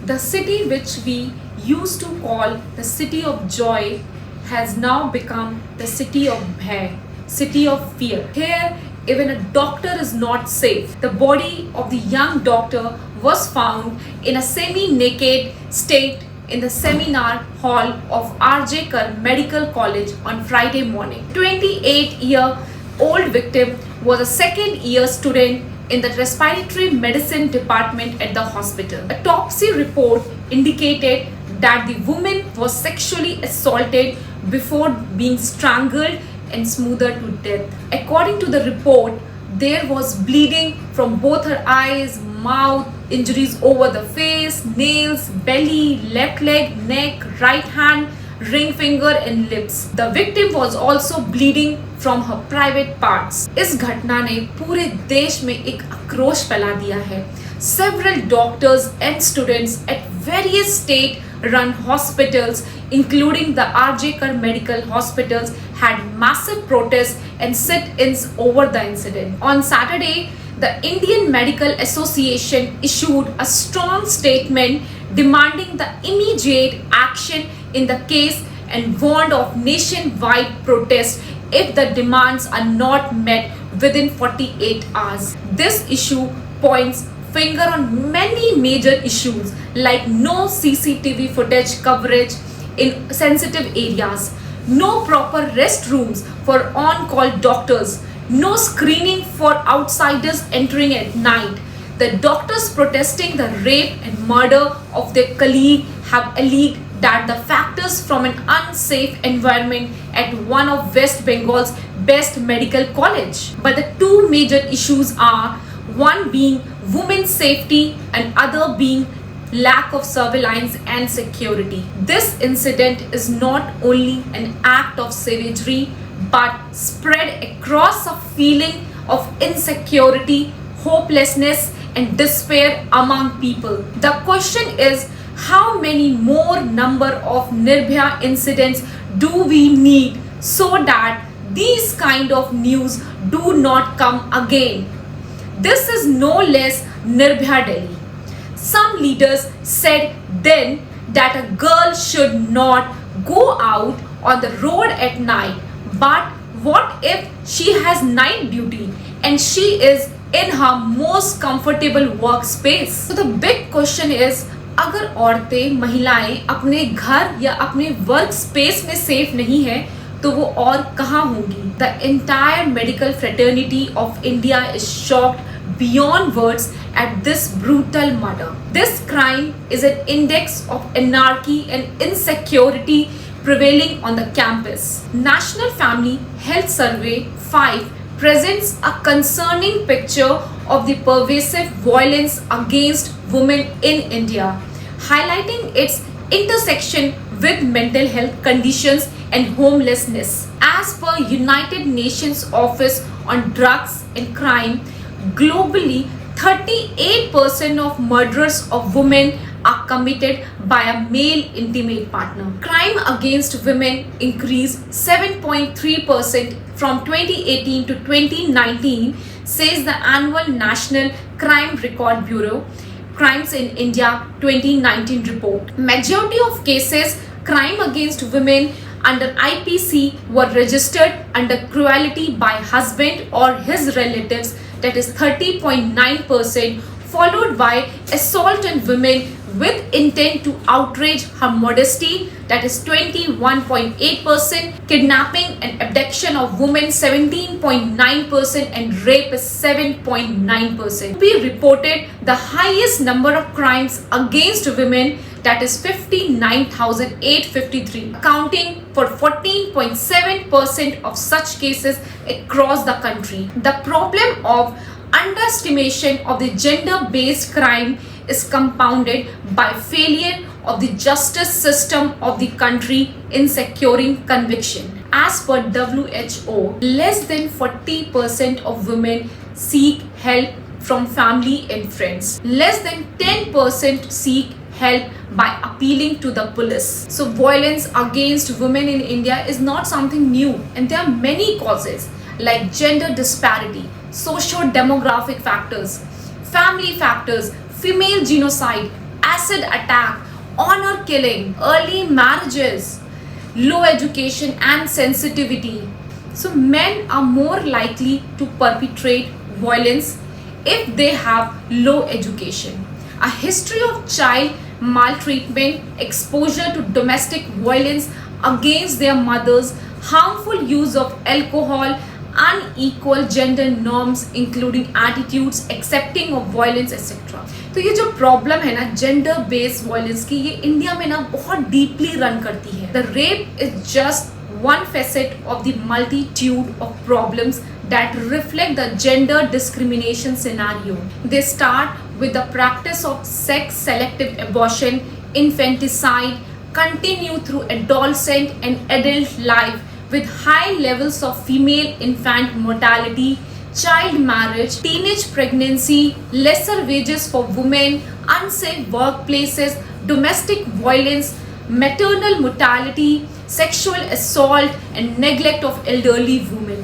The city which we used to call the city of joy has now become the city of bhai, city of fear. Here, even a doctor is not safe. The body of the young doctor was found in a semi-naked state in the seminar hall of R.J. Kar Medical College on Friday morning. 28-year-old victim was a second-year student in the respiratory medicine department at the hospital. Autopsy report indicated that the woman was sexually assaulted before being strangled and smothered to death. According to the report, there was bleeding from both her eyes, mouth, injuries over the face, nails, belly, left leg, neck, right hand, ring finger and lips. The victim was also bleeding from her private parts. इस घटना ने पूरे देश में एक आक्रोश फैला दिया है. Several doctors and students at various state-run hospitals, including the R.J. Kar Medical Hospitals, had massive protests and sit-ins over the incident. On Saturday, the Indian Medical Association issued a strong statement demanding the immediate action in the case and warned of nationwide protests if the demands are not met within 48 hours. This issue points finger on many major issues like no CCTV footage coverage in sensitive areas, no proper restrooms for on-call doctors, no screening for outsiders entering at night. The doctors protesting the rape and murder of their colleague have alleged that the factors from an unsafe environment at one of West Bengal's best medical college. But the two major issues are one being women's safety and other being lack of surveillance and security. This incident is not only an act of savagery but spread across a feeling of insecurity, hopelessness and despair among people. The question is, how many more number of Nirbhaya incidents do we need so that these kind of news do not come again? This is no less Nirbhaya Delhi. Some leaders said then that a girl should not go out on the road at night. But what if she has night duty and she is in her most comfortable workspace? So the big question is, अगर औरतें महिलाएं अपने घर या अपने work space में safe नहीं है तो वो और कहाँ होंगी? The entire medical fraternity of India is shocked beyond words at this brutal murder. This crime is an index of anarchy and insecurity prevailing on the campus. National Family Health Survey 5 presents a concerning picture of the pervasive violence against women in India, highlighting its intersection with mental health conditions and homelessness. As per United Nations Office on Drugs and Crime, globally 38% of murders of women are committed by a male intimate partner. Crime against women increased 7.3% from 2018 to 2019, says the annual National Crime Record Bureau Crimes in India 2019 report. Majority of cases crime against women under IPC were registered under cruelty by husband or his relatives, that is 30.9%, followed by assault on women with intent to outrage her modesty, that is 21.8%, kidnapping and abduction of women 17.9%, and rape is 7.9%. We reported the highest number of crimes against women, that is 59,853, accounting for 14.7% of such cases across the country. The problem of underestimation of the gender-based crime is compounded by failure of the justice system of the country in securing conviction. As per WHO, less than 40% of women seek help from family and friends. Less than 10% seek help by appealing to the police. So violence against women in India is not something new, and there are many causes like gender disparity, socio-demographic factors, family factors, female genocide, acid attack, honor killing, early marriages, low education and sensitivity. So men are more likely to perpetrate violence if they have low education. A history of child maltreatment, exposure to domestic violence against their mothers, harmful use of alcohol, unequal gender norms including attitudes, accepting of violence etc. तो ये जो problem है ना gender based violence की, ये India में ना बहुत डीपली रन करती है. The rape is just one facet of the multitude of problems that reflect the gender discrimination scenario. They start with the practice of sex selective abortion, infanticide, continue through adolescent and adult life with high levels of female infant mortality, child marriage, teenage pregnancy, lesser wages for women, unsafe workplaces, domestic violence, maternal mortality, sexual assault and neglect of elderly women.